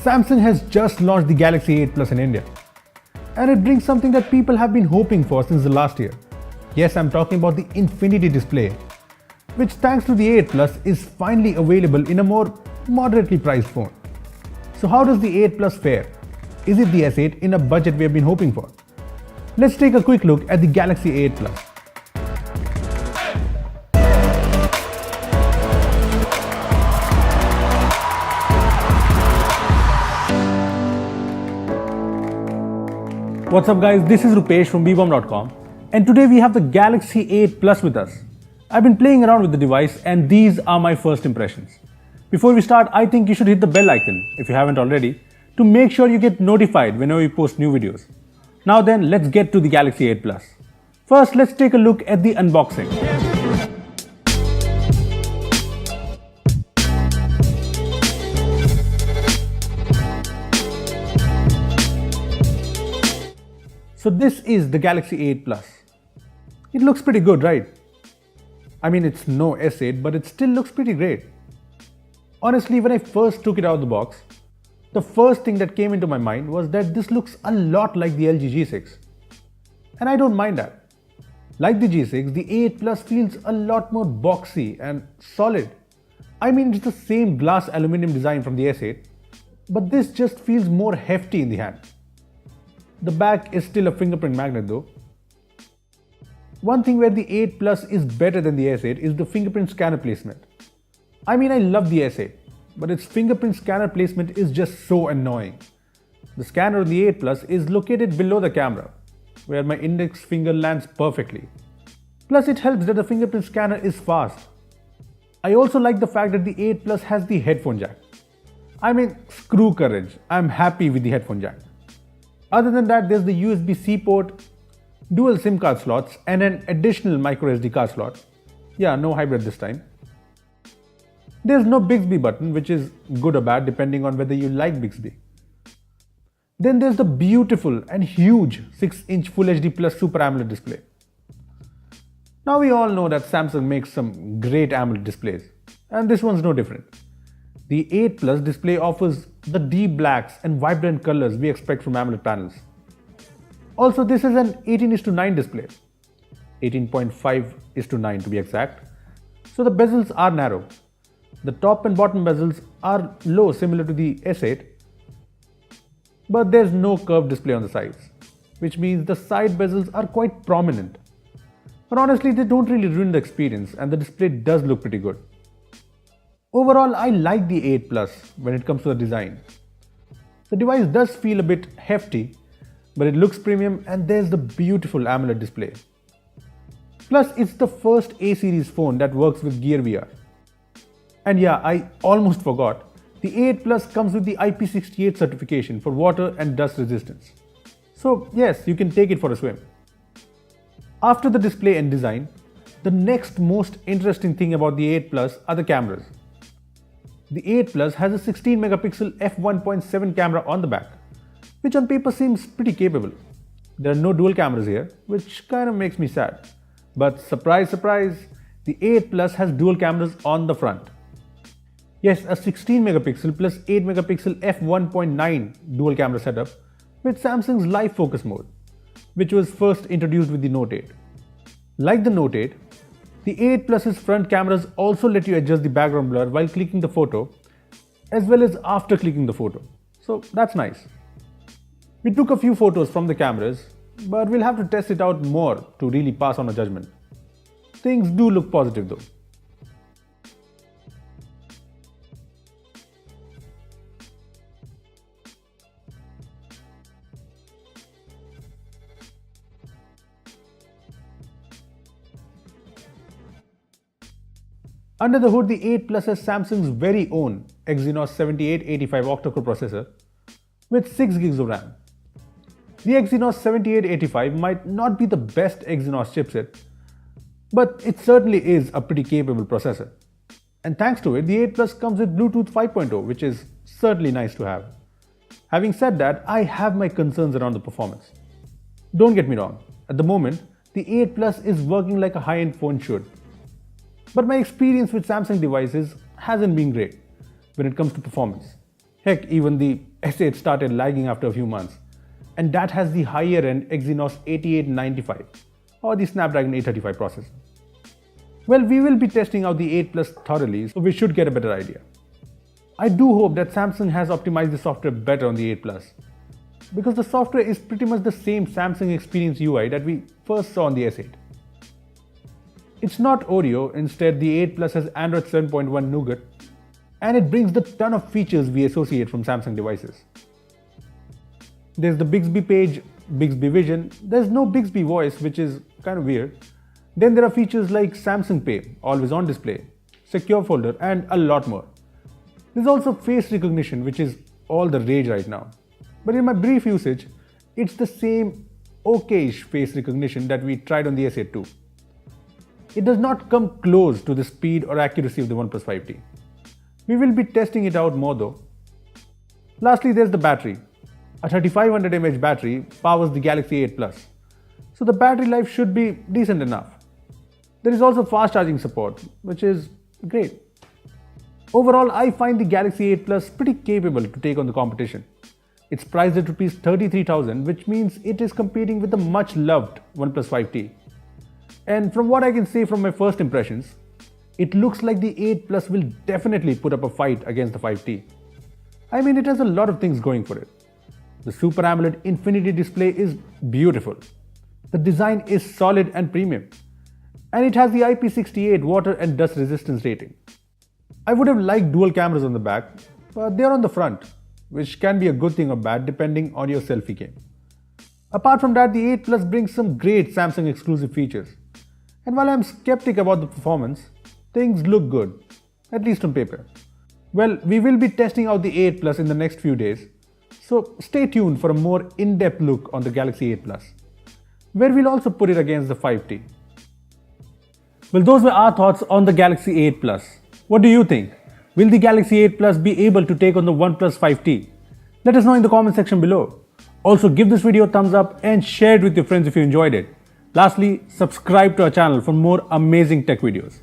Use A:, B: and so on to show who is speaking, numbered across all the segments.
A: Samsung has just launched the Galaxy 8 Plus in India. And it brings something that people have been hoping for since the last year. Yes, I'm talking about the Infinity display, which thanks to the 8 Plus is finally available in a more moderately priced phone. So how does the 8 Plus fare? Is it the S8 in a budget we have been hoping for? Let's take a quick look at the Galaxy 8 Plus. What's up guys, this is Rupesh from Bhagamathie.com and today we have the Galaxy 8 Plus with us. I've been playing around with the device and these are my first impressions. Before we start, I think you should hit the bell icon if you haven't already to make sure you get notified whenever we post new videos. Now then, let's get to the Galaxy 8 Plus. First, let's take a look at the unboxing. So this is the Galaxy 8 Plus. It looks pretty good, right? I mean, it's no S8, but it still looks pretty great. Honestly, when I first took it out of the box, the first thing that came into my mind was that this looks a lot like the LG G6. And I don't mind that. Like the G6, the 8 Plus feels a lot more boxy and solid. I mean, it's the same glass aluminum design from the S8, but this just feels more hefty in the hand. The back is still a fingerprint magnet though. One thing where the 8 Plus is better than the S8 is the fingerprint scanner placement. I mean, I love the S8, but its fingerprint scanner placement is just so annoying. The scanner on the 8 Plus is located below the camera, where my index finger lands perfectly. Plus it helps that the fingerprint scanner is fast. I also like the fact that the 8 Plus has the headphone jack. I mean, screw courage, I'm happy with the headphone jack. Other than that, there's the USB-C port, dual SIM card slots and an additional microSD card slot. Yeah, no hybrid this time. There's no Bixby button, which is good or bad depending on whether you like Bixby. Then there's the beautiful and huge 6-inch Full HD Plus Super AMOLED display. Now we all know that Samsung makes some great AMOLED displays, and this one's no different. The 8 Plus display offers the deep blacks and vibrant colors we expect from AMOLED panels. Also, this is an 18:9 display, 18.5:9 to be exact. So the bezels are narrow. The top and bottom bezels are low, similar to the S8, but there's no curved display on the sides, which means the side bezels are quite prominent. But honestly, they don't really ruin the experience and the display does look pretty good. Overall, I like the 8 Plus when it comes to the design. The device does feel a bit hefty, but it looks premium and there's the beautiful AMOLED display. Plus, it's the first A-series phone that works with Gear VR. And yeah, I almost forgot, the 8 Plus comes with the IP68 certification for water and dust resistance. So yes, you can take it for a swim. After the display and design, the next most interesting thing about the 8 Plus are the cameras. The 8 Plus has a 16 megapixel f1.7 camera on the back, which on paper seems pretty capable. There are no dual cameras here, which kind of makes me sad. But surprise, surprise, the 8 Plus has dual cameras on the front. Yes, a 16 megapixel plus 8 megapixel f1.9 dual camera setup with Samsung's live focus mode, which was first introduced with the Note 8. Like the Note 8, the 8 Plus's front cameras also let you adjust the background blur while clicking the photo, as well as after clicking the photo. So that's nice. We took a few photos from the cameras, but we'll have to test it out more to really pass on a judgment. Things do look positive though. Under the hood, the 8 Plus has Samsung's very own Exynos 7885 octa-core processor with 6 gigs of RAM. The Exynos 7885 might not be the best Exynos chipset, but it certainly is a pretty capable processor. And thanks to it, the 8 Plus comes with Bluetooth 5.0, which is certainly nice to have. Having said that, I have my concerns around the performance. Don't get me wrong, at the moment, the 8 Plus is working like a high-end phone should. But my experience with Samsung devices hasn't been great when it comes to performance. Heck, even the S8 started lagging after a few months, and that has the higher end Exynos 8895 or the Snapdragon 835 processor. Well, we will be testing out the 8 Plus thoroughly, so we should get a better idea. I do hope that Samsung has optimized the software better on the 8 Plus, because the software is pretty much the same Samsung Experience UI that we first saw on the S8. It's not Oreo, instead the 8 Plus has Android 7.1 Nougat, and it brings the ton of features we associate from Samsung devices. There's the Bixby page, Bixby Vision, there's no Bixby voice, which is kind of weird. Then there are features like Samsung Pay, always on display, secure folder, and a lot more. There's also face recognition, which is all the rage right now. But in my brief usage, it's the same okay-ish face recognition that we tried on the S8 too. It does not come close to the speed or accuracy of the OnePlus 5T. We will be testing it out more though. Lastly, there's the battery. A 3500 mAh battery powers the Galaxy 8 Plus, so the battery life should be decent enough. There is also fast charging support, which is great. Overall, I find the Galaxy 8 Plus pretty capable to take on the competition. It's priced at Rs 33,000, which means it is competing with the much loved OnePlus 5T. And from what I can say from my first impressions, it looks like the 8 Plus will definitely put up a fight against the 5T. I mean, it has a lot of things going for it. The Super AMOLED Infinity display is beautiful. The design is solid and premium. And it has the IP68 water and dust resistance rating. I would have liked dual cameras on the back, but they are on the front, which can be a good thing or bad depending on your selfie game. Apart from that, the 8 Plus brings some great Samsung exclusive features. And while I'm skeptic about the performance, things look good, at least on paper. Well, we will be testing out the 8 Plus in the next few days, so stay tuned for a more in-depth look on the Galaxy 8 Plus, where we'll also put it against the 5T. Well, those were our thoughts on the Galaxy 8 Plus. What do you think? Will the Galaxy 8 Plus be able to take on the OnePlus 5T? Let us know in the comment section below. Also, give this video a thumbs up and share it with your friends if you enjoyed it. Lastly, subscribe to our channel for more amazing tech videos.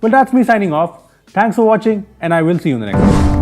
A: Well, that's me signing off. Thanks for watching, and I will see you in the next one.